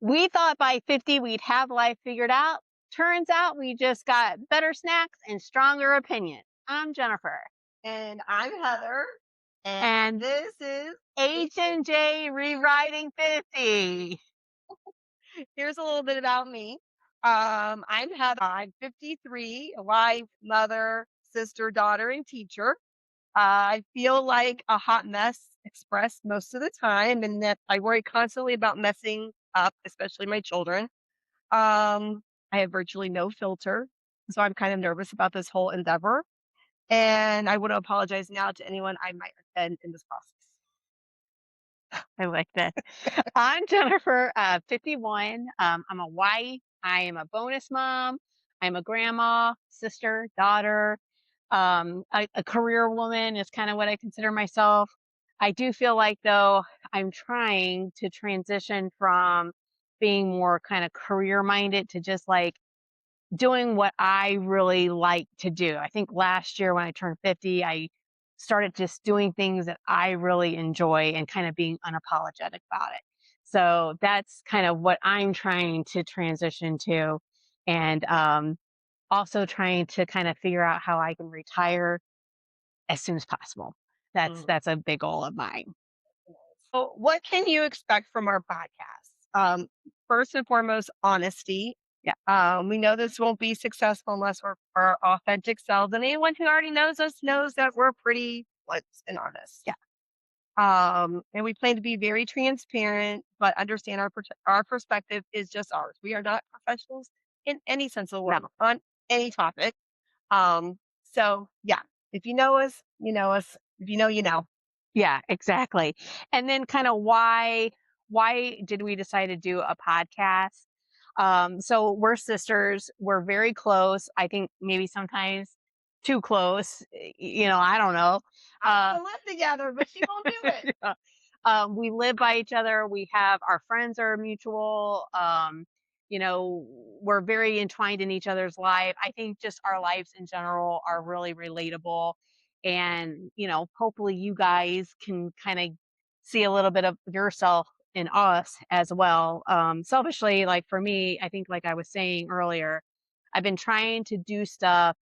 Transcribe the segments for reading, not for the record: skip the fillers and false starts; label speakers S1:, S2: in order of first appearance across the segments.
S1: We thought by 50 we'd have life figured out. Turns out we just got better snacks and stronger opinions. I'm Jennifer.
S2: And I'm Heather, and
S1: And
S2: this is
S1: H&J Rewriting 50.
S2: here's a little bit about me. I'm Heather. I'm 53, a wife, mother, sister, daughter, and teacher. I feel like a hot mess expressed most of the time, and that I worry constantly about messing up, especially my children. I have virtually no filter, so I'm kind of nervous about this whole endeavor. And I want to apologize now to anyone I might offend in this process.
S1: I like that. I'm Jennifer, 51. I'm a wife. I am a bonus mom. I'm a grandma, sister, daughter, a career woman is kind of what I consider myself. I do feel like, though, I'm trying to transition from being more kind of career minded to just like doing what I really like to do. I think last year when I turned 50, I started just doing things that I really enjoy and kind of being unapologetic about it. So that's kind of what I'm trying to transition to. And also trying to kind of figure out how I can retire as soon as possible.
S2: Mhm.
S1: That's a big goal of mine.
S2: So, what can you expect from our podcast? First and foremost, honesty.
S1: Yeah.
S2: We know this won't be successful unless we're our authentic selves, and anyone who already knows us knows that we're pretty blunt and honest.
S1: Yeah.
S2: And we plan to be very transparent, but understand our perspective is just ours. We are not professionals in any sense of the word
S1: No.
S2: on any topic. So yeah, if you know us, you know us. If you know, you know.
S1: Yeah, exactly. And then kind of why did we decide to do a podcast? So we're sisters, we're very close. I think maybe sometimes too close. I don't know.
S2: I
S1: Uh
S2: wanna live together, but she won't do it.
S1: yeah. We live by each other. We have our friends are mutual. We're very entwined in each other's life. I think just our lives in general are really relatable. And, hopefully you guys can kind of see a little bit of yourself in us as well. Selfishly, like for me, I think, like I was saying earlier, I've been trying to do stuff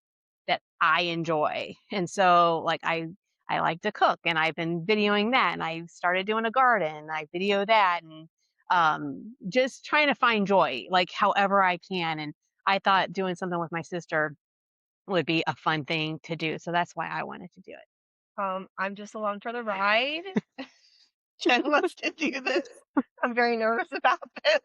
S1: that I enjoy. And so like I like to cook and I've been videoing that and I started doing a garden. I video that and just trying to find joy like however I can. And I thought doing something with my sister would be a fun thing to do. So that's why I wanted to do it.
S2: I'm just along for the ride. Jen wants to do this. I'm very nervous about this.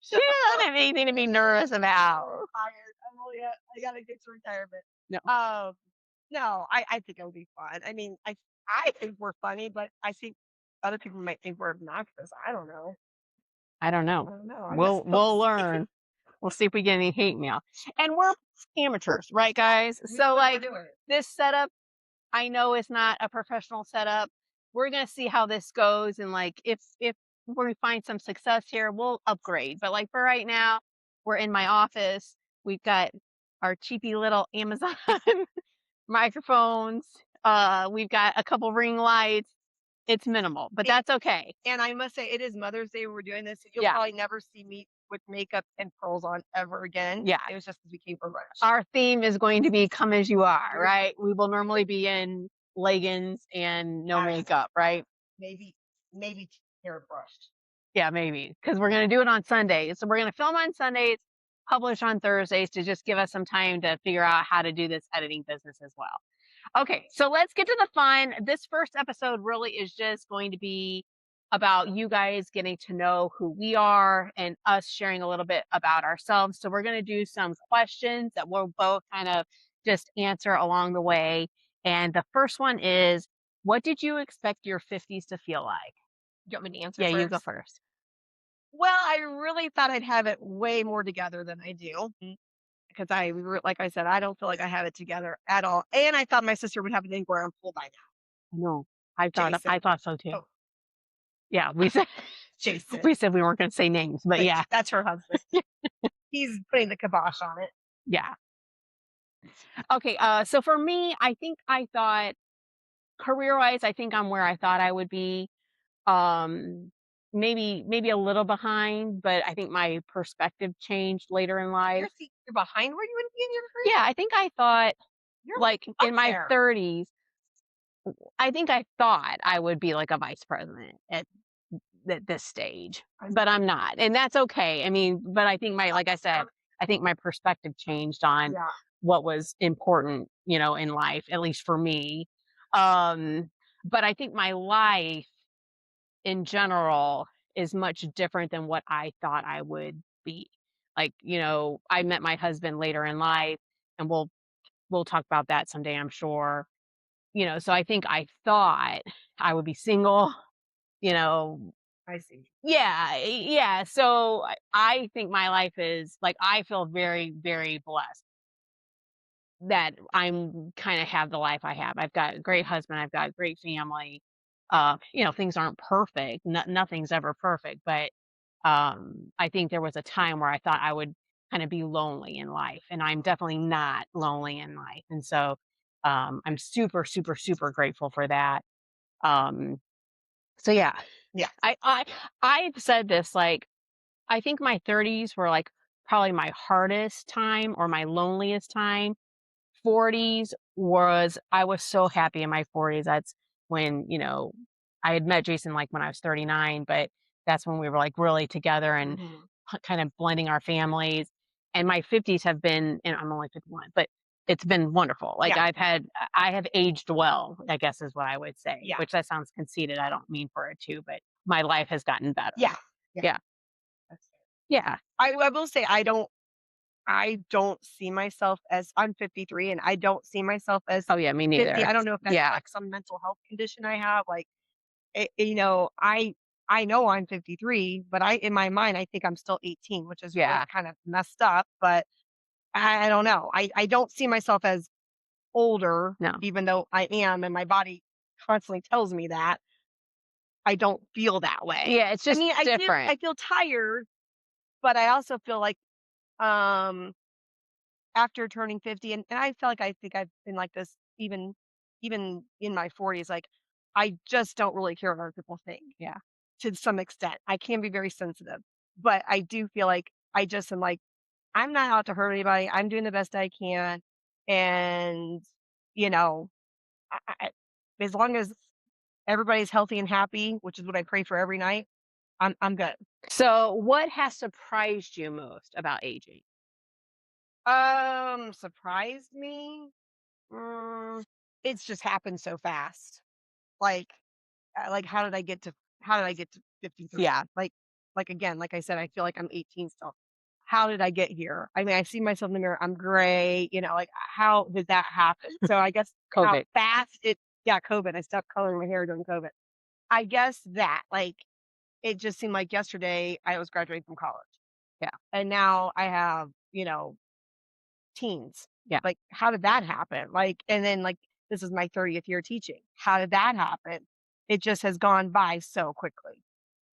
S1: She doesn't have anything to be nervous about.
S2: So tired. I gotta get to retirement.
S1: No,
S2: Um, no, I think it'll be fun. I mean, I think we're funny, but I think other people might think we're obnoxious. I don't know.
S1: I don't
S2: I
S1: know.
S2: don't know. I guess we'll
S1: We'll
S2: see.
S1: learn. We'll see if we get any hate mail. And we're amateurs, right,
S2: Yeah,
S1: guys?
S2: we
S1: So
S2: know what we're
S1: like
S2: doing.
S1: this setup I know it's not a professional setup. We're gonna see how this goes, and like if we find some success here, we'll upgrade. But like for right now, we're in my office. We've got our cheapy little Amazon microphones. We've got a couple ring lights. It's minimal, but that's okay.
S2: And I must say, it is Mother's Day when we're doing this. You'll
S1: Yeah,
S2: probably never see me with makeup and pearls on ever again.
S1: yeah.
S2: It was just because we came for lunch.
S1: Our theme is going to be "Come as you are," right? We will normally be in leggings and no
S2: Accent,
S1: makeup, right?
S2: maybe, maybe hairbrushed.
S1: Yeah, maybe, because we're gonna do it on Sundays. So we're gonna film on Sundays, publish on Thursdays to just give us some time to figure out how to do this editing business as well. Okay, so let's get to the fun. This first episode really is just going to be about you guys getting to know who we are and us sharing a little bit about ourselves. So we're gonna do some questions that we'll both kind of just answer along the way. And the first one is, what did you expect your 50s to feel like?
S2: You want me to answer
S1: Yeah, you go
S2: first?
S1: first.
S2: Well, I really thought I'd have it way more together than I do because like I said, I don't feel like I have it together at all. And I thought my sister would have an inground full by now.
S1: No, I
S2: Jason.
S1: thought so too.
S2: Oh,
S1: Yeah, we said
S2: Jason.
S1: we said we weren't gonna say names, but
S2: But
S1: yeah,
S2: that's her husband. He's putting the kibosh on it.
S1: yeah. Okay, so for me, I think I thought career-wise, I think I'm where I thought I would be. Um, maybe a little behind, but I think my perspective changed later in life.
S2: You're behind where you would be in your career?
S1: Yeah, I think I thought,
S2: You're
S1: like,
S2: up
S1: in my
S2: there.
S1: 30s, I think I thought I would be like a vice president at this stage,
S2: I'm
S1: but I'm not, and that's okay. I mean, but I think like I said, I think my perspective changed on
S2: yeah,
S1: what was important, in life, at least for me. Um, but I think my life in general is much different than what I thought I would be. Like, I met my husband later in life, and we'll talk about that someday, I'm sure. So I think I thought I would be single, you know,
S2: I see.
S1: yeah, yeah. So I think my life is like I feel very, very blessed that I'm kind of have the life I have. I've got a great husband, I've got a great family. Things aren't perfect. Nothing's ever perfect, but I think there was a time where I thought I would kind of be lonely in life, and I'm definitely not lonely in life. And so I'm super, super, super grateful for that. Um, so yeah,
S2: Yeah.
S1: I've said this, like, I think my 30s were like probably my hardest time or my loneliest time. 40s was I was so happy in my 40s. That's when, I had met Jason like when I was 39, but that's when we were like really together and
S2: Mhm.
S1: kind of blending our families. And my 50s have been, and I'm only 51, but it's been wonderful. Like
S2: Yeah,
S1: I have aged well, I guess is what I would say,
S2: yeah,
S1: which that sounds conceited. I don't mean for it to, but my life has gotten better.
S2: yeah, yeah.
S1: Yeah.
S2: That's fair.
S1: Yeah.
S2: I will say I don't see myself as I'm 53 and I don't see myself as
S1: Oh yeah, me
S2: 50.
S1: neither.
S2: I don't know if that's
S1: Yeah.
S2: like some mental health condition I have. Like, I know I'm 53, but in my mind, I think I'm still 18, which is really
S1: Yeah.
S2: kind of messed up. But I don't know. I don't see myself as older,
S1: No.
S2: even though I am, and my body constantly tells me that. I don't feel that way.
S1: Yeah, it's
S2: I
S1: just
S2: mean,
S1: different.
S2: I feel tired, but I also feel like um after turning 50, and I feel like I think I've been like this even in my 40s, like, I just don't really care what other people think,
S1: Yeah.
S2: to some extent. I can be very sensitive, but I do feel like I just am like, "I'm not out to hurt anybody, I'm doing the best I can," and, you know, I as long as everybody's healthy and happy, which is what I pray for every night, I'm good.
S1: So, what has surprised you most about aging?
S2: Surprised me? Mm, it's just happened so fast. Like, how did I get to 53?
S1: Yeah.
S2: Like again, like I said, I feel like I'm 18 still. How did I get here? I mean, I see myself in the mirror. I'm great. Like how did that happen? So I guess how
S1: COVID.
S2: fast yeah, COVID. I stopped coloring my hair during COVID. I guess that like it just seemed like yesterday I was graduating from college.
S1: Yeah.
S2: And now I have, teens.
S1: Yeah.
S2: Like, how did that happen? Like, and then like this is my 30th year teaching. How did that happen? It just has gone by so quickly.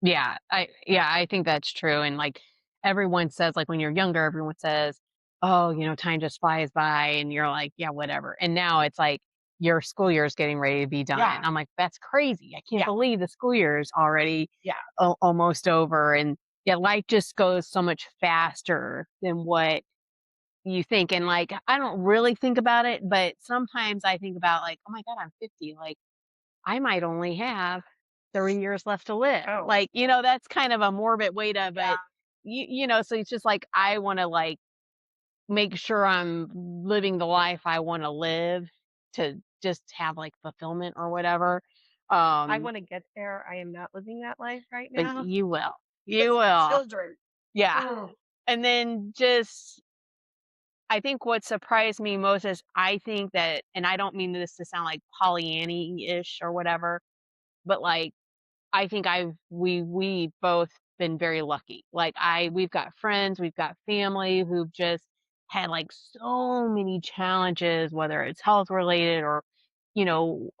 S1: I think that's true. And like everyone says, like when you're younger, everyone says, "Oh, time just flies by," and you're like, "Yeah, whatever." And now it's like your school year is getting ready to be done.
S2: Yeah,
S1: I'm like, "That's crazy! I can't
S2: yeah,
S1: believe the school year is already
S2: yeah,
S1: almost over." And yeah, life just goes so much faster than what you think. And like, I don't really think about it, but sometimes I think about like, "Oh my God, I'm 50. Like, I might only have 30 years left to live."
S2: oh,
S1: Like, that's kind of a morbid way to,
S2: yeah,
S1: but so it's just like I want to like make sure I'm living the life I want to live to just have like fulfillment or whatever.
S2: I
S1: Um,
S2: want to get there. I am not living that life right
S1: but
S2: now
S1: you will.
S2: because
S1: You
S2: of the
S1: will.
S2: children.
S1: Yeah.
S2: Mm,
S1: And then just I think what surprised me most is I think that, and I don't mean this to sound like Pollyanny-ish or whatever, but like I think we both been very lucky. Like we've got friends, we've got family who've just had like so many challenges, whether it's health related or,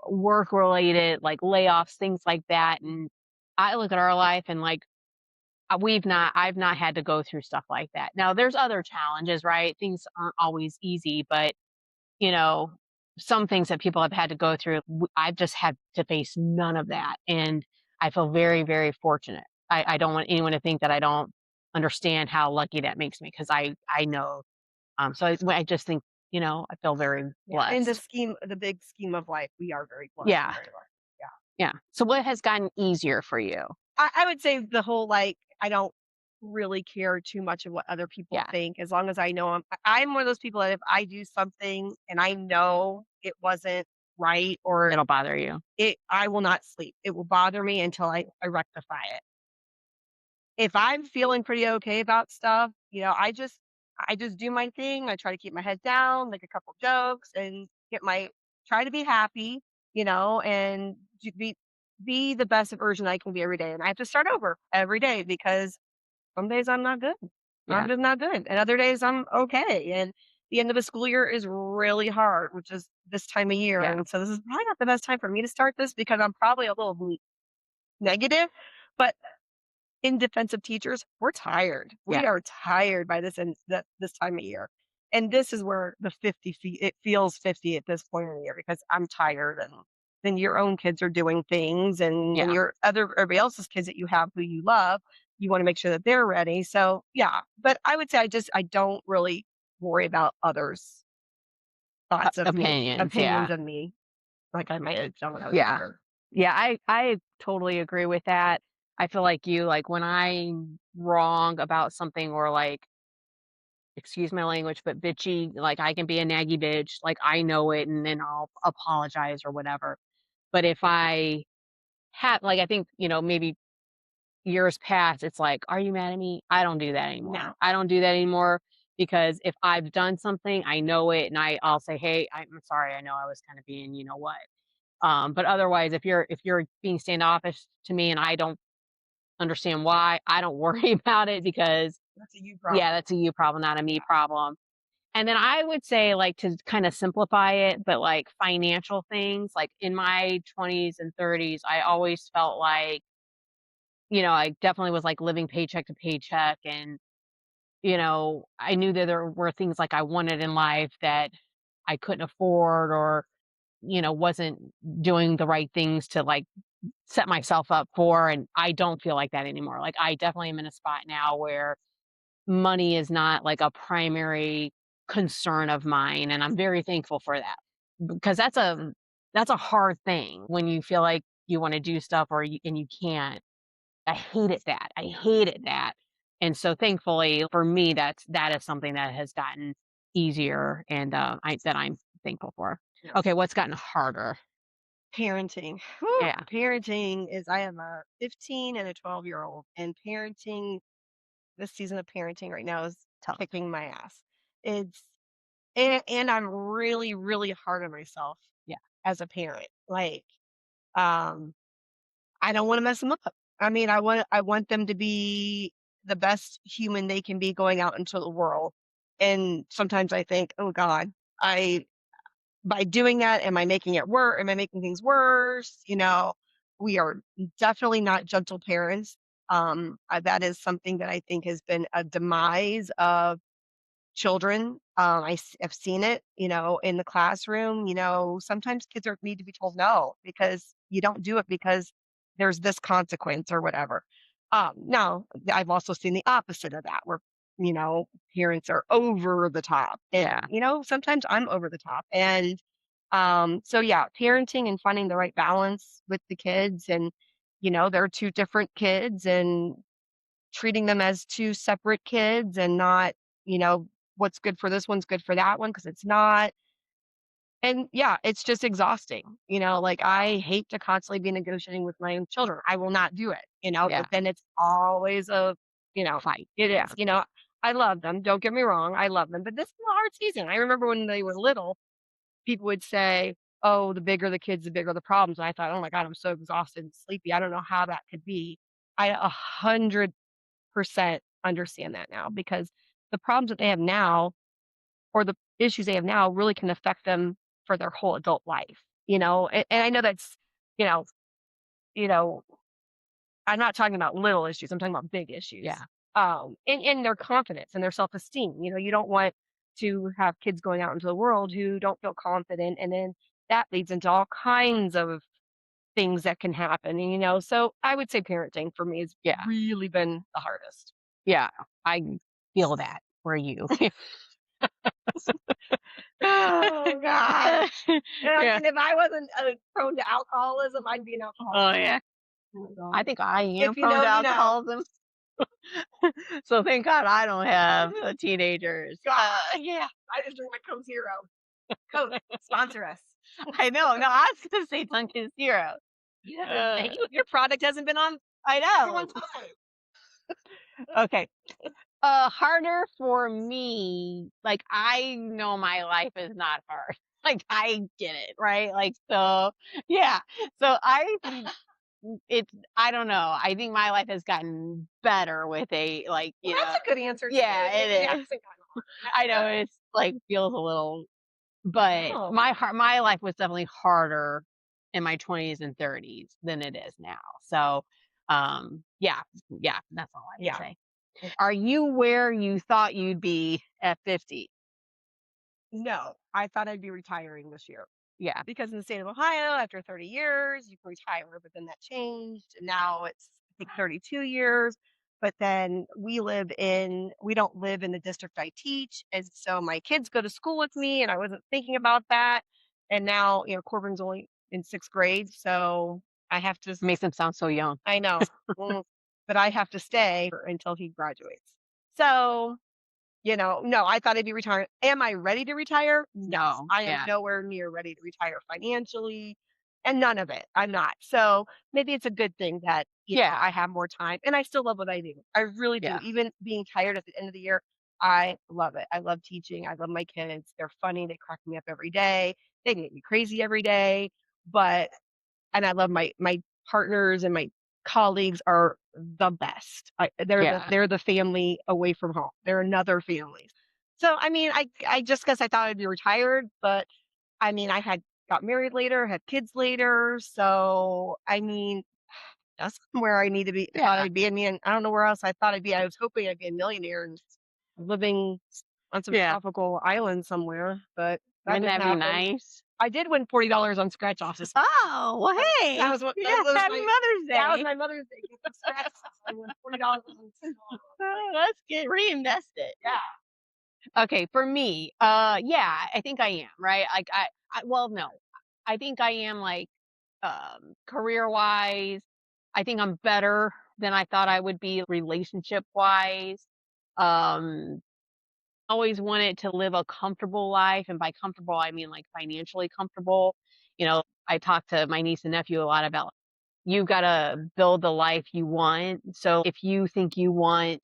S1: work related, like layoffs, things like that. And I look at our life and like I've not had to go through stuff like that. Now there's other challenges, right? Things aren't always easy, but you know, some things that people have had to go through, I've just had to face none of that. And I feel very, very fortunate. I don't want anyone to think that I don't understand how lucky that makes me because I know. So I just think, I feel very
S2: Yeah, in
S1: blessed.
S2: the big scheme of life, we are very blessed and
S1: Yeah.
S2: very lucky. Yeah.
S1: Yeah. So what has gotten easier for you?
S2: I would say the whole, like, I don't really care too much of what other people
S1: Yeah.
S2: think as long as I know I'm one of those people that if I do something and I know it wasn't right or
S1: It'll bother you.
S2: I will not sleep. It will bother me until I rectify it. If I'm feeling pretty okay about stuff, I just do my thing. I try to keep my head down, make a couple jokes, and try to be happy, and be the best version I can be every day. And I have to start over every day because some days I'm not good. I'm
S1: Yeah.
S2: just not good, and other days I'm okay. And the end of a school year is really hard, which is this time of year.
S1: Yeah.
S2: And so this is probably not the best time for me to start this because I'm probably a little negative, but in defense of teachers, we're tired.
S1: Yeah.
S2: We are tired by this time of year. And this is where the 50 feet it feels 50 at this point in the year because I'm tired and then your own kids are doing things and then
S1: Yeah.
S2: your other everybody else's kids that you have who you love, you want to make sure that they're ready. So yeah. But I would say I don't really worry about others' thoughts of me,
S1: Opinions.
S2: opinions
S1: Yeah.
S2: of me, like I might have done when I was
S1: Yeah.
S2: younger.
S1: Yeah. I totally agree with that. I feel like you, like when I'm wrong about something or like, excuse my language, but bitchy, like I can be a naggy bitch, like I know it and then I'll apologize or whatever. But if I have, like, I think, maybe years past, it's like, "Are you mad at me?" I don't do that anymore.
S2: No.
S1: I don't do that anymore because if I've done something, I know it, and I'll say, "Hey, I'm sorry. I know I was kind of being, you know what." But otherwise, if you're being standoffish to me and I don't understand why, I don't worry about it because
S2: That's a you
S1: yeah,
S2: problem.
S1: that's a you problem, not a me problem. And then I would say, like, to kind of simplify it, but like financial things, like in my 20s and 30s, I always felt like, I definitely was like living paycheck to paycheck. And, I knew that there were things like I wanted in life that I couldn't afford or, wasn't doing the right things to like set myself up for. And I don't feel like that anymore. Like, I definitely am in a spot now where money is not like a primary concern of mine. And I'm very thankful for that because that's a hard thing when you feel like you want to do stuff and you can't. I hated that. I hated that. And so thankfully for me, that is something that has gotten easier and that I'm thankful for.
S2: Yeah.
S1: Okay, what's gotten harder?
S2: Parenting. Whew,
S1: Yeah,
S2: parenting is I am a 15 and a 12-year-old, and parenting this season of parenting right now is
S1: tough.
S2: kicking my ass. It's and I'm really, really hard on myself
S1: Yeah,
S2: as a parent. Like, um, I don't want to mess them up. I mean, I want them to be the best human they can be going out into the world. And sometimes I think, oh God, I by doing that, am I making it worse? Am I making things worse? We are definitely not gentle parents. That is something that I think has been a demise of children. Have seen it, in the classroom. Sometimes kids need to be told no because you don't do it because there's this consequence or whatever. Now, I've also seen the opposite of that where, you know, parents are over the top. And,
S1: yeah,
S2: sometimes I'm over the top. And so, yeah, parenting and finding the right balance with the kids. And, they're two different kids and treating them as 2 separate kids and not, you know, what's good for this one's good for that one because it's not. And yeah, it's just exhausting, like, I hate to constantly be negotiating with my own children. I will not do it,
S1: yeah.
S2: but then it's always
S1: Fight.
S2: it
S1: Yeah,
S2: is, I love them, don't get me wrong, I love them, but this is a hard season. I remember when they were little, people would say, "Oh, the bigger the kids, the bigger the problems." And I thought, "Oh my god, I'm so exhausted and sleepy. I don't know how that could be." I 100% understand that now because the problems that they have now or the issues they have now really can affect them for their whole adult life, and I know that's, you know, you know, I'm not talking about little issues. I'm talking about big issues.
S1: yeah,
S2: And their confidence and their self-esteem. You don't want to have kids going out into the world who don't feel confident, and then that leads into all kinds of things that can happen, so I would say parenting for me has
S1: Yeah.
S2: really been the hardest.
S1: Yeah. I feel that for you.
S2: Oh god.
S1: Yeah.
S2: And if I wasn't, prone to alcoholism, I'd be an
S1: Oh,
S2: alcoholic.
S1: yeah.
S2: Oh
S1: I
S2: god.
S1: think I am
S2: If you
S1: prone
S2: know,
S1: to
S2: you know.
S1: alcoholism. So thank God I don't have teenagers.
S2: God, yeah. I just drink my Coke Zero. Coke, sponsor us.
S1: I know. No, I was gonna say Dunkin' Zero.
S2: You haven't
S1: Uh,
S2: your product hasn't been on
S1: I
S2: for one
S1: know.
S2: time.
S1: Okay. Harder for me. Like I know my life is not hard. Like I get it, right? Like so, yeah. So it's I don't know. I think my life has gotten better with a like
S2: Well,
S1: you
S2: that's
S1: know.
S2: a good answer too.
S1: Yeah,
S2: It
S1: it is.
S2: hasn't gotten harder.
S1: I
S2: That's
S1: know
S2: good.
S1: it's like feels a little, but
S2: No.
S1: my life was definitely harder in my 20s and 30s than it is now. So, yeah, yeah, that's all I would
S2: Yeah.
S1: say. Are you where you thought you'd be at 50?
S2: No, I thought I'd be retiring this year
S1: Yeah,
S2: because in the state of Ohio, after 30 years, you can retire, but then that changed. And now it's, I think, 32 years. But then we don't live in the district I teach. And so my kids go to school with me, and I wasn't thinking about that. And now, Corbin's only in sixth grade. So I have to,
S1: makes them sound so young.
S2: I know, but I have to stay until he graduates. So no, I thought I'd be retiring. Am I ready to retire? No,
S1: No,
S2: I am
S1: yeah,
S2: nowhere near ready to retire financially and none of it. I'm not. So maybe it's a good thing that,
S1: yeah,
S2: I have more time and I still love what I do. I really do.
S1: yeah,
S2: Even being tired at the end of the year, I love it. I love teaching. I love my kids. They're funny. They crack me up every day. They make me crazy every day. But and I love my partners and my colleagues are the best.
S1: yeah,
S2: They're the family away from home. They're another family. So I mean, I just guess I thought I'd be retired, but I mean, I had got married later, had kids later, so I mean, that's where I need to be. Thought
S1: yeah,
S2: I'd be. I mean, I don't know where else I thought I'd be. I was hoping I'd be a millionaire and living on some
S1: yeah.
S2: tropical island somewhere, but that
S1: Wouldn't
S2: didn't
S1: that be
S2: happen.
S1: nice?
S2: I did win $40 on scratch offs.
S1: Oh, well,
S2: That
S1: hey,
S2: was what
S1: yeah, Happy Mother's
S2: that was
S1: Day.
S2: my Mother's Day gift from scratch. I won $40 on
S1: Let's get reinvested.
S2: yeah.
S1: Okay, for me, yeah, I think I am, right? Like well, no. I think I am like career-wise, I think I'm better than I thought I would be relationship-wise. Um always wanted to live a comfortable life, and by comfortable I mean like financially comfortable. I talk to my niece and nephew a lot about you got to build the life you want. So if you think you want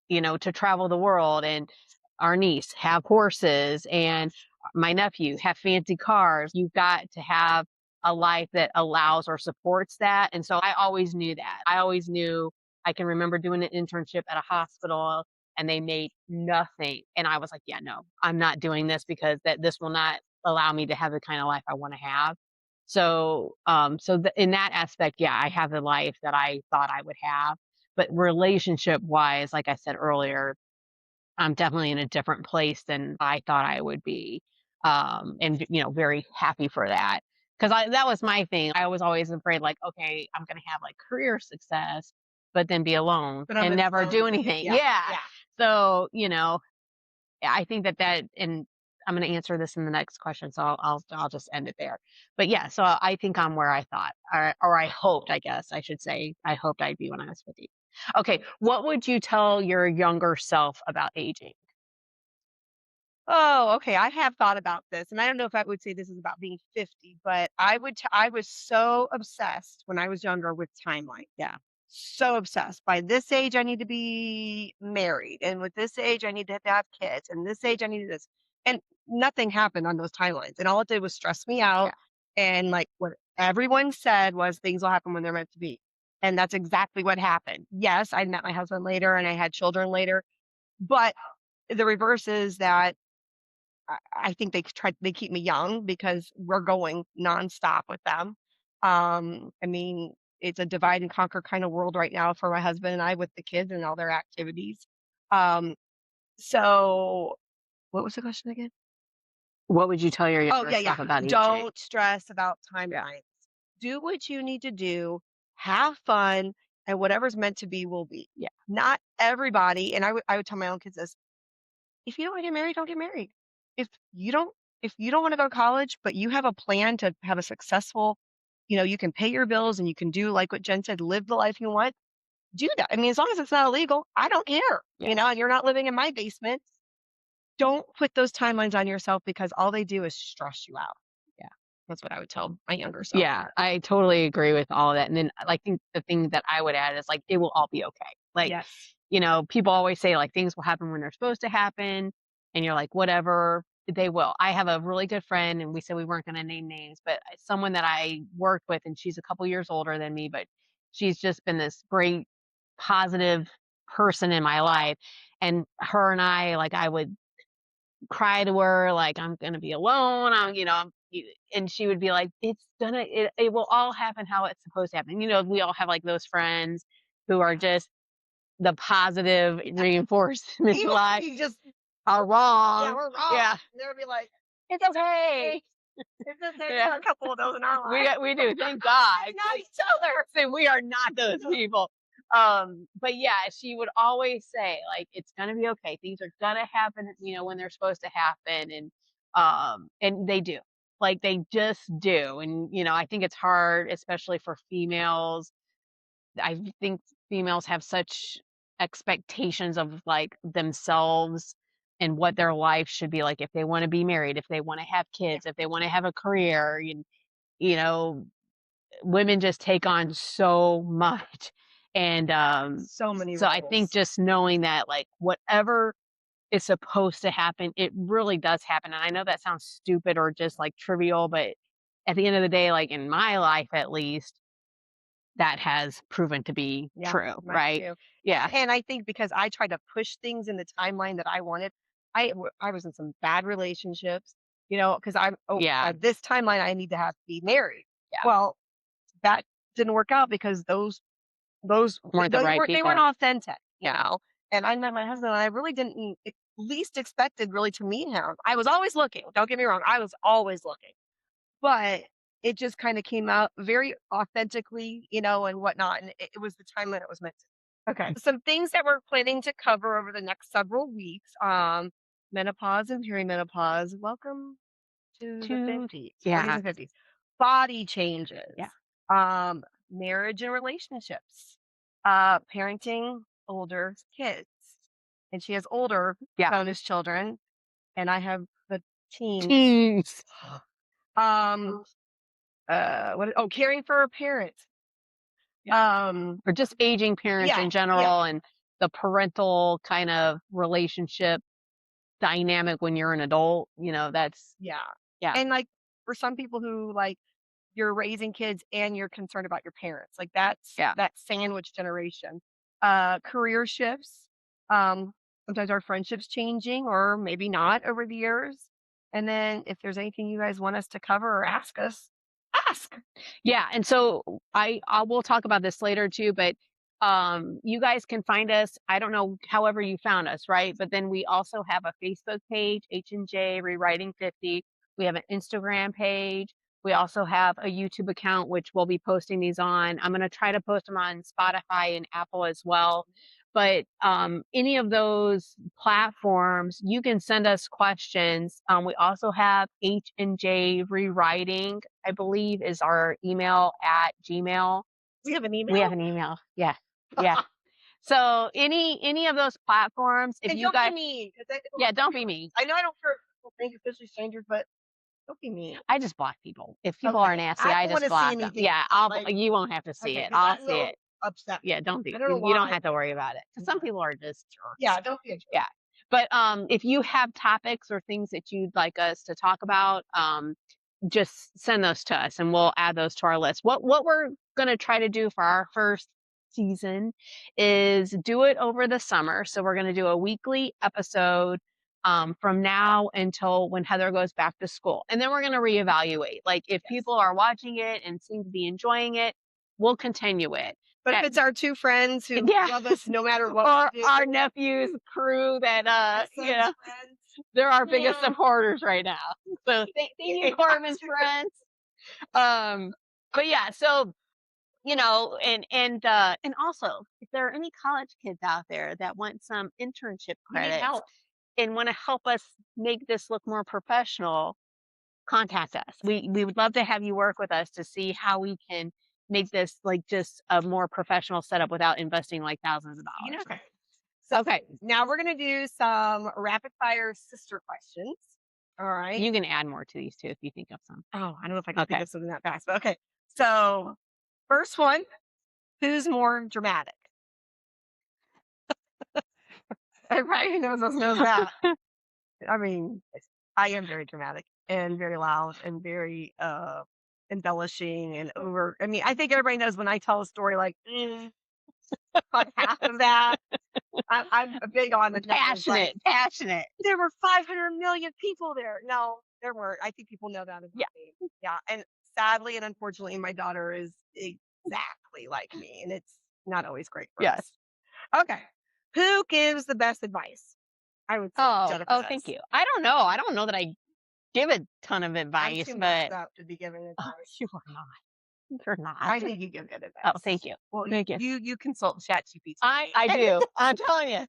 S1: to travel the world and our niece have horses and my nephew have fancy cars. You've got to have a life that allows or supports that. And so I always knew that. I always knew I can remember doing an internship at a hospital and they made nothing. And I was like, yeah, no, I'm not doing this because this will not allow me to have the kind of life I want to have. So, in that aspect, yeah, I have the life that I thought I would have. But relationship wise, like I said earlier, I'm definitely in a different place than I thought I would be. And very happy for that. Because that was my thing. I was always afraid, like, okay, I'm gonna have like career success, but then be alone
S2: But I'm
S1: and
S2: in
S1: never
S2: alone.
S1: do anything.
S2: Yeah.
S1: Yeah.
S2: Yeah.
S1: So, I think that and I'm gonna answer this in the next question, so I'll just end it there. But yeah, so I think I'm where I thought, or I hoped, I guess I should say, I hoped I'd be when I was 50. Okay, what would you tell your younger self about aging?
S2: Oh, okay. I have thought about this, and I don't know if I would say this is about being 50, but I was so obsessed when I was younger with timeline.
S1: Yeah,
S2: So obsessed. By this age, I need to be married, and with this age, I need to have kids, and this age, I need this. And nothing happened on those timelines, and all it did was stress me
S1: yeah,
S2: out. And like what everyone said was things will happen when they're meant to be, and that's exactly what happened. Yes, I met my husband later, and I had children later, but the reverse is that I think they keep me young because we're going nonstop with them. I mean, it's a divide and conquer kind of world right now for my husband and I with the kids and all their activities. Um, so what was the question again?
S1: what would you tell your
S2: Oh,
S1: younger
S2: yeah, yeah.
S1: self about aging?
S2: Don't stress about
S1: Yeah,
S2: timelines. do what you need to do, have fun, and whatever's meant to be will be.
S1: Yeah.
S2: Not everybody, and I would tell my own kids this, if you don't want to get married, don't get married. If you don't if you don't want to go to college, but you have a plan to have a successful, you can pay your bills and you can do like what Jen said, live the life you want, do that. I mean, as long as it's not illegal, I don't care.
S1: Yeah.
S2: And you're not living in my basement. Don't put those timelines on yourself because all they do is stress you out.
S1: Yeah.
S2: That's what I would tell my younger self.
S1: Yeah, I totally agree with all of that. And then I think the thing that I would add is like it will all be okay. Like,
S2: Yes.
S1: people always say like things will happen when they're supposed to happen, and you're like, whatever, they will. I have a really good friend, and we said we weren't going to name names, but someone that I worked with, and she's a couple years older than me, but she's just been this great, positive person in my life. And her and I, like, I would cry to her like I'm gonna be alone. And she would be like, it will all happen how it's supposed to happen. We all have like those friends who are just the positive reinforcement
S2: Even
S1: like
S2: if you just,
S1: are wrong.
S2: yeah, we're wrong.
S1: Yeah,
S2: They would be like,
S1: it's okay.
S2: it's just, there's
S1: Yeah.
S2: a couple of those in our
S1: We
S2: life.
S1: we do, thank God.
S2: Not each other.
S1: Say we are not those people. But yeah, she would always say like it's gonna be okay. Things are gonna happen, when they're supposed to happen, and they do. Like they just do. And I think it's hard, especially for females. I think females have such expectations of like themselves and what their life should be like if they want to be married, if they want to have kids, if they want to have a career, you know, women just take on so much. And
S2: So many
S1: so I think
S2: roles.
S1: just knowing that like whatever is supposed to happen, it really does happen. And I know that sounds stupid or just like trivial, but at the end of the day, like in my life at least, that has proven to be
S2: Yeah,
S1: true,
S2: mine
S1: right?
S2: too.
S1: Yeah.
S2: And I think because I tried to push things in the timeline that I wanted, I was in some bad relationships, because
S1: Yeah.
S2: at this timeline I need to have to be married.
S1: Yeah.
S2: Well, that didn't work out because those
S1: Weren't the right
S2: they weren't
S1: people.
S2: authentic,
S1: Yeah.
S2: And I met my husband, and I really didn't least expected really to meet him. I was always looking. Don't get me wrong, I was always looking, but it just kind of came out very authentically, and whatnot. And it was the time that it was meant to. Okay. Some things that we're planning to cover over the next several weeks. Menopause and perimenopause. Welcome to the
S1: To
S2: 50s, 40s
S1: yeah.
S2: and 50s. Body changes.
S1: Yeah.
S2: Marriage and relationships. Parenting older kids. And she has older
S1: Yeah.
S2: bonus children, and I have the teens.
S1: Teens.
S2: Caring for a parent.
S1: Or just aging parents
S2: Yeah,
S1: in general and the parental kind of relationship dynamic when you're an adult, that's
S2: yeah.
S1: yeah.
S2: And like for some people who like you're raising kids and you're concerned about your parents, like that's
S1: Yeah.
S2: that sandwich generation. Career shifts. Sometimes our friendships changing or maybe not over the years. And then if there's anything you guys want us to cover or ask us, ask.
S1: Yeah, and so I will talk about this later too, but you guys can find us. I don't know however you found us, right? But then we also have a Facebook page, H&J Rewriting 50. We have an Instagram page. We also have a YouTube account, which we'll be posting these on. I'm going to try to post them on Spotify and Apple as well. But any of those platforms, you can send us questions. We also have H&J Rewriting, I believe, is our email at Gmail.
S2: We have an email.
S1: We have an email. Yeah. Yeah. So any of those platforms, if
S2: And
S1: you
S2: don't
S1: guys,
S2: be mean.
S1: yeah, don't be mean.
S2: I know I don't hurt people think officially strangers, but don't be mean.
S1: I just block people. If people
S2: Okay.
S1: are nasty,
S2: I
S1: I
S2: don't wanna
S1: just
S2: see
S1: block them.
S2: anything
S1: Yeah,
S2: like
S1: you won't have to see
S2: Okay,
S1: it.
S2: 'cause
S1: I'll
S2: that
S1: see
S2: will
S1: it.
S2: upset me.
S1: Yeah, don't be.
S2: I don't know
S1: You don't
S2: why.
S1: have to worry about it. 'Cause some
S2: Yeah.
S1: people are just jerks.
S2: Yeah, don't be a jerk.
S1: Yeah. But if you have topics or things that you'd like us to talk about, just send those to us and we'll add those to our list. What we're gonna try to do for our first season is do it over the summer. So we're gonna do a weekly episode from now until when Heather goes back to school. And then we're gonna reevaluate. Like if people are watching it and seem to be enjoying it, we'll continue it.
S2: But if it's our two friends who
S1: Yeah.
S2: love us no matter what
S1: Or
S2: we do,
S1: our nephew's crew that
S2: our son's friends,
S1: they're our biggest
S2: Yeah.
S1: supporters right now. So thank you,
S2: Yeah.
S1: Corbin's friends. But yeah, so and also if there are any college kids out there that want some internship
S2: We need
S1: credits
S2: help.
S1: and want to help us make this look more professional, contact us. We would love to have you work with us to see how we can make this like just a more professional setup without investing like thousands of
S2: You know.
S1: dollars.
S2: So, okay, now we're gonna do some rapid fire sister questions. All right.
S1: You can add more to these too if you think of some.
S2: Oh, I don't know if I can think
S1: Okay.
S2: of something that fast, but okay. So, first one, who's more dramatic? Everybody who knows us knows that. I mean, I am very dramatic and very loud and very embellishing and over. I mean, I think everybody knows when I tell a story like, like half of that. I'm big on the numbers. Like,
S1: Passionate.
S2: there were 500 million people there. No, there weren't. I think people know that about
S1: Yeah.
S2: me. Yeah. And sadly and unfortunately, my daughter is exactly like me, and it's not always great for
S1: Yes.
S2: us. Okay. Who gives the best advice? I would say Jennifer
S1: Oh,
S2: does.
S1: thank you. I don't know. I don't know that I give a ton of
S2: I'm
S1: advice,
S2: too messed
S1: but
S2: up to be giving advice.
S1: you are not. You're not.
S2: I think you give good
S1: Oh,
S2: advice.
S1: thank you.
S2: Well,
S1: Thank you.
S2: you consult ChatGPT.
S1: I do. I'm telling you.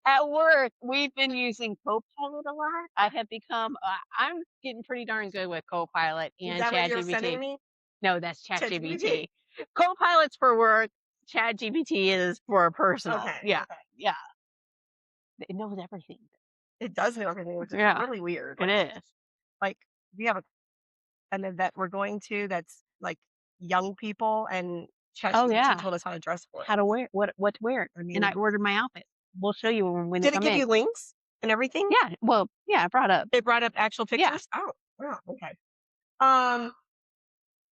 S1: At work, we've been using Copilot a lot. I have become. I'm getting pretty darn good with Copilot
S2: Is
S1: and
S2: that what you're sending
S1: ChatGPT.
S2: me?
S1: No, that's
S2: ChatGPT?
S1: ChatGPT. Copilot's for work. ChatGPT is for personal.
S2: Okay.
S1: Yeah,
S2: Okay.
S1: yeah. It knows everything.
S2: It does know everything, which is
S1: Yeah,
S2: really weird.
S1: it is.
S2: Like we have an event we're going to that's like young people, and
S1: Oh
S2: ChatGPT
S1: yeah.
S2: told us how to dress for it.
S1: How to wear what to wear.
S2: I
S1: And I
S2: mean,
S1: ordered my outfit. We'll show you when they
S2: did it
S1: come
S2: give
S1: in.
S2: you links and everything?
S1: Yeah. Well, yeah, I brought up.
S2: It brought up actual
S1: Yeah.
S2: pictures? Oh, wow, okay. Um,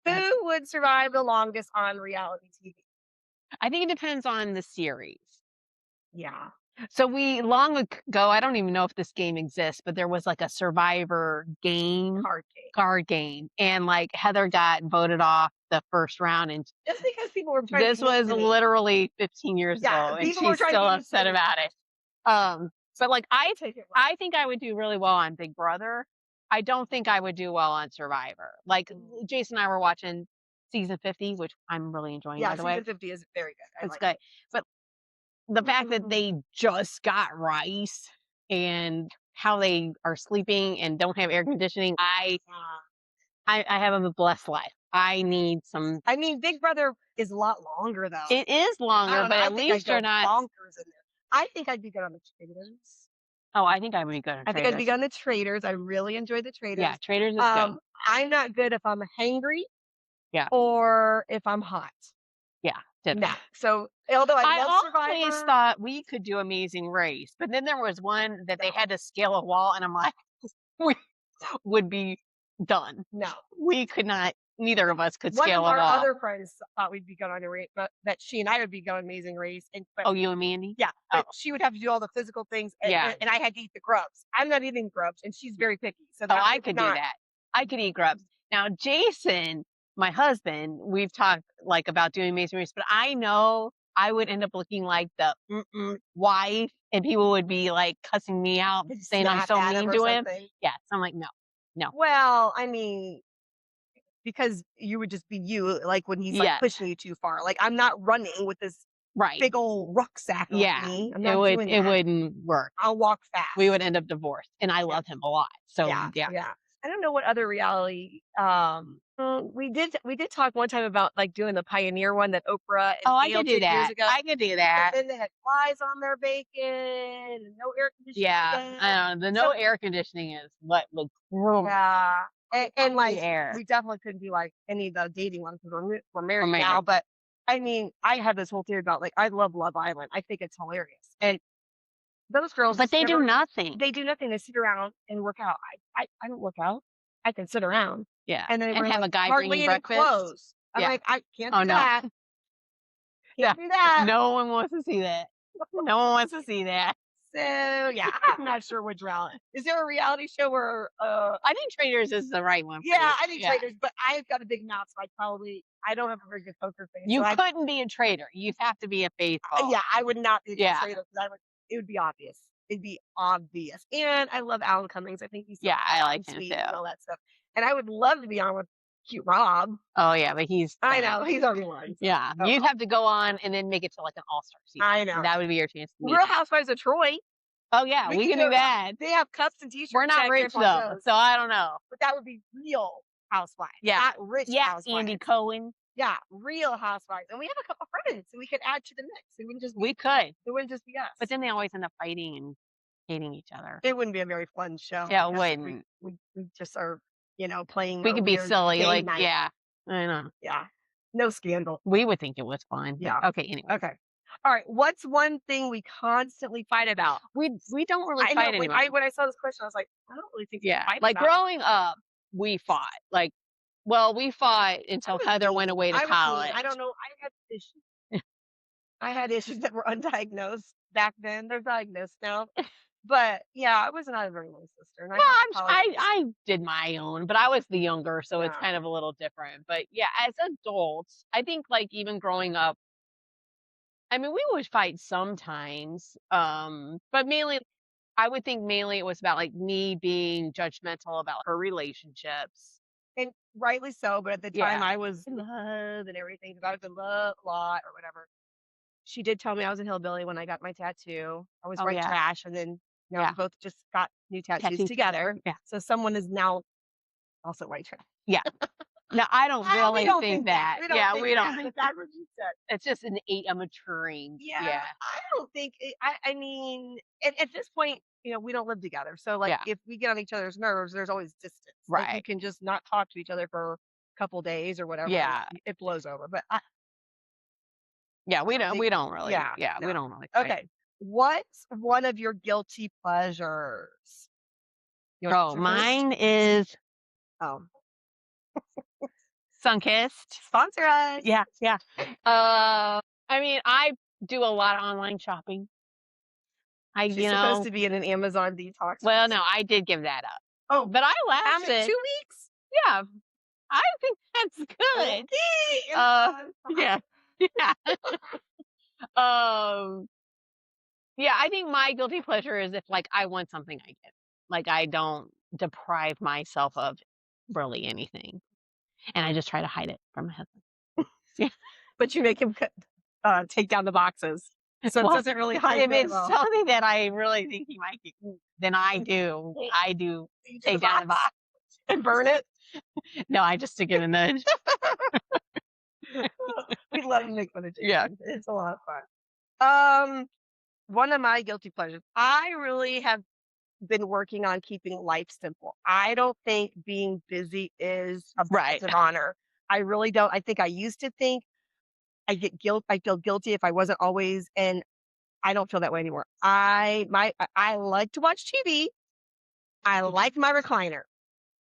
S1: That,
S2: who would survive the longest on reality TV?
S1: I think it depends on the series.
S2: Yeah.
S1: So we long ago, I don't even know if this game exists, but there was like a Survivor game,
S2: Hard game.
S1: card game, and like Heather got voted off the first round, and
S2: Just because people were trying
S1: this
S2: to be mean
S1: was
S2: to me.
S1: literally 15 years
S2: Yeah,
S1: ago, and
S2: people were
S1: she's
S2: trying to
S1: still
S2: be
S1: upset
S2: silly.
S1: about it. But like
S2: Take it.
S1: I think I would do really well on Big Brother. I don't think I would do well on Survivor. Like
S2: Mm.
S1: Jason and I were watching season 50, which I'm really enjoying,
S2: Yeah,
S1: by the way.
S2: season 50 is very good. I
S1: It's
S2: like
S1: good.
S2: it.
S1: But the fact that
S2: Mhm.
S1: they just got rice and how they are sleeping and don't have air conditioning, I have a blessed life. I need some.
S2: I mean, Big Brother is a lot longer though.
S1: It is
S2: I
S1: longer,
S2: don't know.
S1: but
S2: I
S1: at
S2: think I'd
S1: least
S2: go
S1: you're not.
S2: bonkers in there. I think I'd be good on the Traders.
S1: Oh, I think I would be good at
S2: I think I'd be
S1: traders.
S2: good on the Traders. I really enjoy the
S1: Yeah,
S2: Traders.
S1: traders is good.
S2: I'm not good if I'm hangry
S1: Yeah,
S2: or if I'm hot.
S1: yeah,
S2: No.
S1: different.
S2: So although I
S1: I
S2: love
S1: always
S2: Survivor,
S1: thought we could do Amazing Race, but then there was one that they had to scale a wall, and I'm like, we would be done.
S2: no.
S1: We could not. Neither of us could
S2: One
S1: scale
S2: of
S1: a
S2: our
S1: wall.
S2: other friends thought we'd be good on a race, but that she and I would be going Amazing Race, and but
S1: Oh, you and Mandy?
S2: yeah,
S1: Oh,
S2: but she would have to do all the physical things, and,
S1: yeah.
S2: and I had to eat the grubs. I'm not eating grubs, and she's very picky, so
S1: Oh,
S2: that
S1: I
S2: would
S1: could do
S2: not.
S1: that. I could eat grubs. Now, Jason, my husband, we've talked like about doing Amazing Race, but I know I would end up looking like the wife, and people would be like cussing me out, saying I'm
S2: Snap
S1: so
S2: at him
S1: mean
S2: or
S1: to him.
S2: something.
S1: Yeah, so I'm like, no, no.
S2: Well, I mean, because you would just be you, like when he's like
S1: Yeah,
S2: pushing you too far. Like I'm not running with this
S1: right.
S2: big old rucksack on
S1: Yeah,
S2: me. I'm
S1: it
S2: not doing
S1: it
S2: that.
S1: wouldn't work.
S2: I'll walk fast.
S1: We would end up divorced, and I love him a lot. So
S2: Yeah,
S1: yeah.
S2: yeah. I don't know what other reality. We did talk one time about like doing the Pioneer one that Oprah and
S1: Oh, I
S2: Gail
S1: could do
S2: did years
S1: that.
S2: ago.
S1: I could do
S2: But
S1: that.
S2: then they had flies on their bacon and no air conditioning.
S1: Yeah, the no air conditioning is what would ruin
S2: Yeah, and like
S1: air.
S2: we definitely couldn't do like any of the dating ones because we're married
S1: married.
S2: now. But I mean, I have this whole theory about like I love Love Island. I think it's hilarious, and those girls,
S1: But
S2: just
S1: they do
S2: never,
S1: nothing.
S2: they do nothing. They sit around and work out. I don't work out. I can sit around.
S1: Yeah,
S2: And then
S1: and
S2: we're
S1: have
S2: like
S1: a guy
S2: hardly
S1: bringing
S2: any
S1: breakfast.
S2: clothes. I'm
S1: Yeah.
S2: like, I can't
S1: Oh,
S2: do
S1: no.
S2: that.
S1: Yeah.
S2: Can't do that.
S1: No one wants to see that. No one wants to see that.
S2: So yeah, I'm not sure which reality. Is there a reality show where
S1: I think Traders is the right one for
S2: yeah,
S1: you.
S2: I think Traders, but I've got a big mouth, so I don't have a very good poker face.
S1: You
S2: so
S1: couldn't be a trader. You have to be a faithful.
S2: yeah, I would not be a
S1: Yeah.
S2: trader because it would be obvious. It'd be obvious. And I love Alan Cummings. I think he's so
S1: Yeah, I
S2: hot
S1: like
S2: and
S1: him
S2: sweet
S1: too.
S2: and all that stuff. And I would love to be on with cute Rob.
S1: Oh yeah, but he's
S2: I
S1: done.
S2: know he's already won.
S1: Yeah,
S2: Oh
S1: you'd
S2: well.
S1: have to go on and then make it to like an all-star season.
S2: I know.
S1: And that would be your chance to meet
S2: Real
S1: him.
S2: Housewives of Troy.
S1: Oh yeah, we can do that.
S2: They have cups and
S1: We're
S2: T-shirts
S1: not
S2: at
S1: rich
S2: Grandpa
S1: though,
S2: Joe's,
S1: so I don't know.
S2: but that would be real housewives,
S1: Yeah.
S2: not rich
S1: Yeah,
S2: housewives.
S1: Andy Cohen.
S2: Yeah, real housewives, and we have a couple friends, so we could add to the mix. It wouldn't just be
S1: We could,
S2: it wouldn't just be us.
S1: but then they always end up fighting and hating each other.
S2: It wouldn't be a very fun show.
S1: Yeah, it
S2: because
S1: wouldn't.
S2: We just are, playing.
S1: We
S2: a
S1: could be
S2: weird
S1: silly,
S2: game
S1: like
S2: night.
S1: yeah, I know.
S2: Yeah, no scandal.
S1: We would think it was fun.
S2: Yeah.
S1: Okay. Anyway,
S2: Okay. All right. What's one thing we constantly fight about?
S1: we don't really
S2: I know
S1: fight anymore.
S2: when I saw this question, I was like, I don't really think we
S1: Yeah,
S2: fight
S1: like
S2: about.
S1: growing up, we fought. Like, well, we fought until
S2: was
S1: Heather
S2: mean.
S1: went away to
S2: I was mean.
S1: college.
S2: I don't know. I had issues that were undiagnosed back then. They're diagnosed now. But yeah, I was not a very nice sister. And I
S1: Well,
S2: have to apologize.
S1: I did my own, but I was the younger, so it's
S2: Yeah.
S1: kind of a little different. But yeah, as adults, I think like even growing up, I mean, we would fight sometimes, but mainly, I would think mainly it was about like me being judgmental about her relationships.
S2: And rightly so, but at the time
S1: Yeah.
S2: I was in love and everything because I was in love a lot or whatever. She did tell me I was a hillbilly when I got my tattoo. I was
S1: Oh
S2: white
S1: yeah,
S2: trash, and then
S1: yeah.
S2: we both just got new tattoos
S1: Tattoos
S2: together.
S1: Yeah,
S2: So someone is now also white trash.
S1: yeah. No, I don't
S2: We
S1: really
S2: don't
S1: think that.
S2: We don't
S1: Yeah,
S2: think
S1: we don't
S2: that,
S1: think
S2: but that's what she said.
S1: it's just a maturing.
S2: Yeah,
S1: Yeah,
S2: I don't think I mean, at this point, we don't live together. So like
S1: yeah,
S2: if we get on each other's nerves, there's always distance. Like we
S1: right.
S2: can just not talk to each other for a couple days or whatever. And
S1: Yeah,
S2: it blows over. But
S1: yeah. We
S2: don't
S1: don't.
S2: think
S1: We don't really.
S2: yeah,
S1: Yeah, we
S2: no.
S1: don't really fight.
S2: Okay. What's one of your guilty pleasures? You want to
S1: Oh,
S2: answer first?
S1: mine is
S2: Oh,
S1: Sunkissed.
S2: sponsor us.
S1: Yeah, yeah. I mean, I do a lot of online shopping.
S2: She's supposed to be in an Amazon detox.
S1: Well, no, I did give that up,
S2: Oh,
S1: but I
S2: how many?
S1: lasted.
S2: 2 weeks?
S1: Yeah, I think that's good.
S2: Okay.
S1: Yeah, yeah. Um, yeah. I think my guilty pleasure is if like I want something, I get. Like I don't deprive myself of really anything, and I just try to hide it from my husband. Yeah.
S2: But you make him take down the boxes, so it
S1: Well,
S2: doesn't really hide
S1: if
S2: very
S1: it's
S2: well.
S1: something that I really think he might get, then I do. I do
S2: You
S1: take down the box.
S2: and burn it.
S1: No, I just stick it in the.
S2: We love to make fun of Jason.
S1: Yeah.
S2: It's a lot of fun. One of my guilty pleasures. I really have been working on keeping life simple. I don't think being busy is a
S1: Right.
S2: badge of honor. I really don't. I think I used to think I feel guilty if I wasn't always, and I don't feel that way anymore. I like to watch TV. I like my recliner.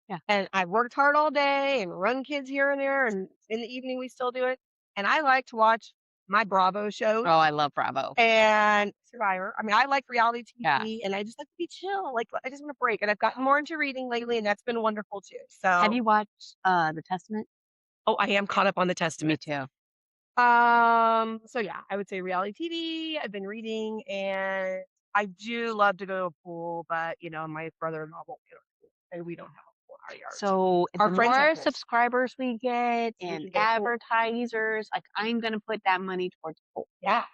S1: Yeah.
S2: And I've worked hard all day and run kids here and there, and in the evening we still do it. And I like to watch my Bravo shows
S1: Oh, I love Bravo.
S2: and Survivor. I mean, I like reality TV,
S1: Yeah.
S2: and I just like to be chill. Like I just want to break. And I've gotten more into reading lately, and that's been wonderful too. So,
S1: Have you watched The Testament?
S2: oh, I am caught up on the
S1: Me
S2: Testament.
S1: too.
S2: So yeah, I would say reality TV. I've been reading, and I do love to go to a pool, but my brother-in-law won't get a pool, and we don't have a pool in our yard.
S1: So
S2: Our
S1: the
S2: friends have
S1: more
S2: pools.
S1: subscribers we get
S2: So we
S1: and
S2: can get a pool.
S1: advertisers, like I'm gonna put that money towards the pool.
S2: Yeah.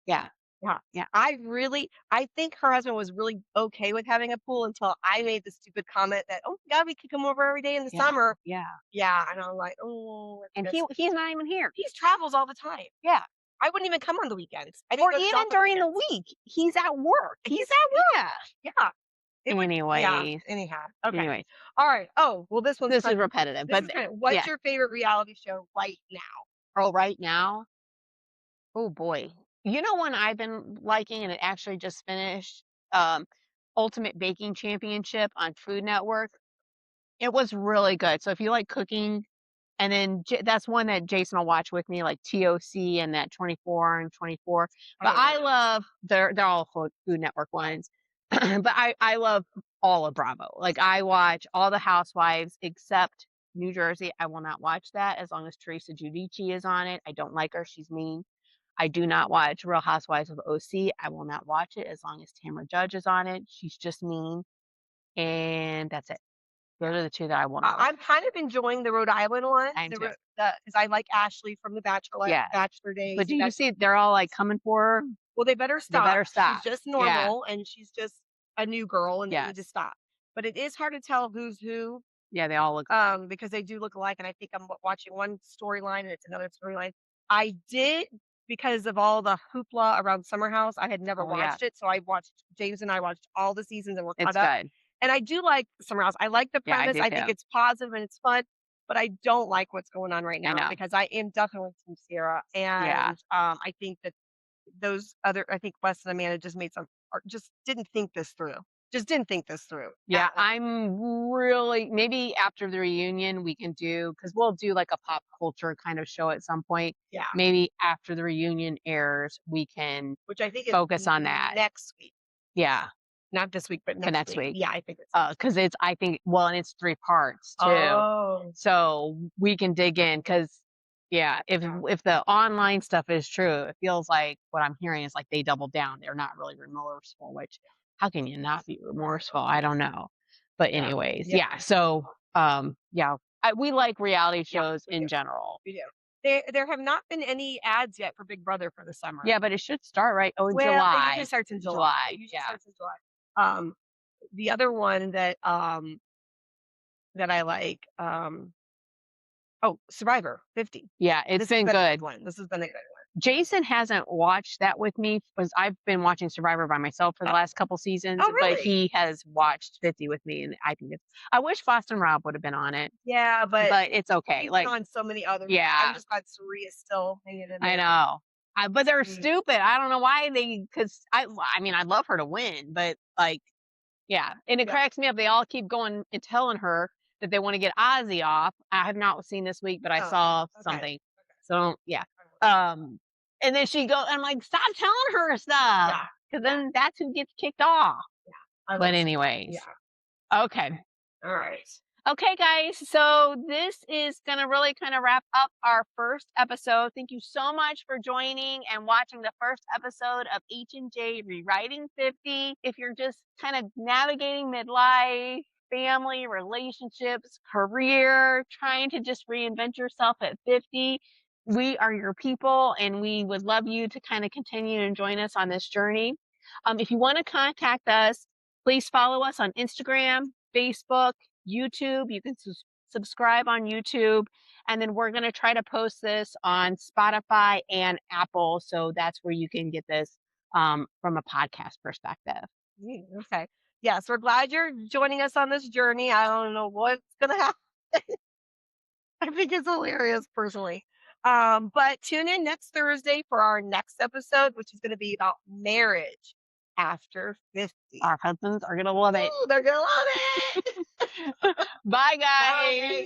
S1: Yeah.
S2: Yeah.
S1: Yeah.
S2: I think her husband was really okay with having a pool until I made the stupid comment that, oh my God, we could come over every day in the
S1: Yeah.
S2: summer.
S1: Yeah.
S2: Yeah. And I'm like, oh,
S1: And
S2: that's-
S1: he's not even here.
S2: he travels all the time.
S1: Yeah.
S2: I wouldn't even come on the weekends. I didn't
S1: Or
S2: go to
S1: even
S2: shop on
S1: during the
S2: weekends.
S1: week. He's at work.
S2: He's at work.
S1: Yeah.
S2: Yeah. It would, yeah.
S1: Anyways.
S2: Anyhow. Okay.
S1: Anyways.
S2: All right. Oh, well, this one's
S1: This is
S2: fun.
S1: repetitive.
S2: This
S1: But
S2: is kind of, what's
S1: yeah.
S2: your favorite reality show right now?
S1: Oh, right now? Oh boy. You know one I've been liking and it actually just finished? Ultimate Baking Championship on Food Network. It was really good. So if you like cooking, and then that's one that Jason will watch with me, like TOC and that 24 and 24. But I love they're all Food Network ones. But I love all of Bravo. Like I watch all the Housewives except New Jersey. I will not watch that as long as Teresa Giudice is on it. I don't like her. She's mean. I do not watch Real Housewives of OC. I will not watch it as long as Tamra Judge is on it. She's just mean. And that's it. Those are the two that I will know.
S2: I'm kind of enjoying the Rhode Island one,
S1: I am too.
S2: because I like Ashley from The
S1: Yeah.
S2: Bachelor Days.
S1: But do you see they're all like coming for her?
S2: Well, they better
S1: They
S2: stop.
S1: better stop.
S2: She's just
S1: Yeah.
S2: normal, and she's just a new girl, and they need to
S1: Yes.
S2: stop. But it is hard to tell who's who,
S1: Yeah, they all look alike.
S2: because they do look alike, and I think I'm watching one storyline, and it's another storyline. I did, because of all the hoopla around Summer House, I had never
S1: Oh, yeah.
S2: watched it, so James and I watched all the seasons, and we're
S1: It's
S2: caught up.
S1: good.
S2: And I do like Summer House. I like the
S1: Yeah, I
S2: premise.
S1: do
S2: I think
S1: too.
S2: it's positive and it's fun, but I don't like what's going on right
S1: I
S2: now,
S1: know.
S2: because I am definitely Team Sierra, and I think that I think Wes and Amanda just made some, or just didn't think this through. Just didn't think this through.
S1: Yeah,
S2: at all.
S1: I'm really maybe after the reunion we can do because we'll do like a pop culture kind of show at some point.
S2: Yeah,
S1: Maybe after the reunion airs, we can
S2: which I think is
S1: focus on that.
S2: next week,
S1: Yeah,
S2: not this week, but
S1: for
S2: next
S1: next week.
S2: Yeah, I think it's
S1: Because it's I think well, and it's 3 parts too,
S2: oh,
S1: so we can dig in because yeah, if the online stuff is true, it feels like what I'm hearing is like they doubled down. They're not really remorseful, which how can you not be remorseful? I don't know. But
S2: yeah,
S1: anyways,
S2: yeah,
S1: yeah. So yeah, we like reality
S2: yeah,
S1: shows
S2: we
S1: in
S2: do,
S1: general.
S2: we do. There have not been any ads yet for Big Brother for the summer.
S1: Yeah, but it should start right. Oh, in
S2: Well, it
S1: July.
S2: usually starts in July.
S1: July.
S2: It usually
S1: Yeah.
S2: starts in July. The other one that I like, oh, Survivor 50.
S1: Yeah, it's
S2: This has
S1: been
S2: been a
S1: good.
S2: good one. This has been a good one.
S1: Jason hasn't watched that with me because I've been watching Survivor by myself for the last couple seasons,
S2: Oh,
S1: but
S2: really?
S1: he has watched 50 with me, and I think it's. I wish Boston Rob would have been on it,
S2: Yeah, but
S1: it's okay.
S2: he's
S1: Like,
S2: been on so many others.
S1: yeah,
S2: I'm just glad Saria's still hanging in
S1: I
S2: there.
S1: know. But they're
S2: Mm.
S1: stupid. I don't know why because I mean, I'd love her to win, but like, yeah, and it
S2: Yeah.
S1: cracks me up. They all keep going and telling her that they want to get Ozzy off. I have not seen this week, but I
S2: Oh,
S1: saw
S2: okay.
S1: something. So yeah. And then I'm like, stop telling her stuff.
S2: Yeah.
S1: Because then that's who gets kicked off.
S2: I
S1: But
S2: love
S1: anyways.
S2: Yeah.
S1: Okay.
S2: All right.
S1: Okay, guys. So this is going to really kind of wrap up our first episode. Thank you so much for joining and watching the first episode of H&J Rewriting 50. If you're just kind of navigating midlife, family, relationships, career, trying to just reinvent yourself at 50, we are your people and we would love you to kind of continue and join us on this journey. If you want to contact us, please follow us on Instagram, Facebook, YouTube. You can subscribe on YouTube. And then we're going to try to post this on Spotify and Apple. So that's where you can get this from a podcast perspective.
S2: Okay. Yes, we're glad you're joining us on this journey. I don't know what's going to happen. I think it's hilarious personally. But tune in next Thursday for our next episode, which is going to be about marriage after 50.
S1: Our husbands are going to love it.
S2: Ooh, they're going to love it.
S1: Bye, guys.
S2: Bye.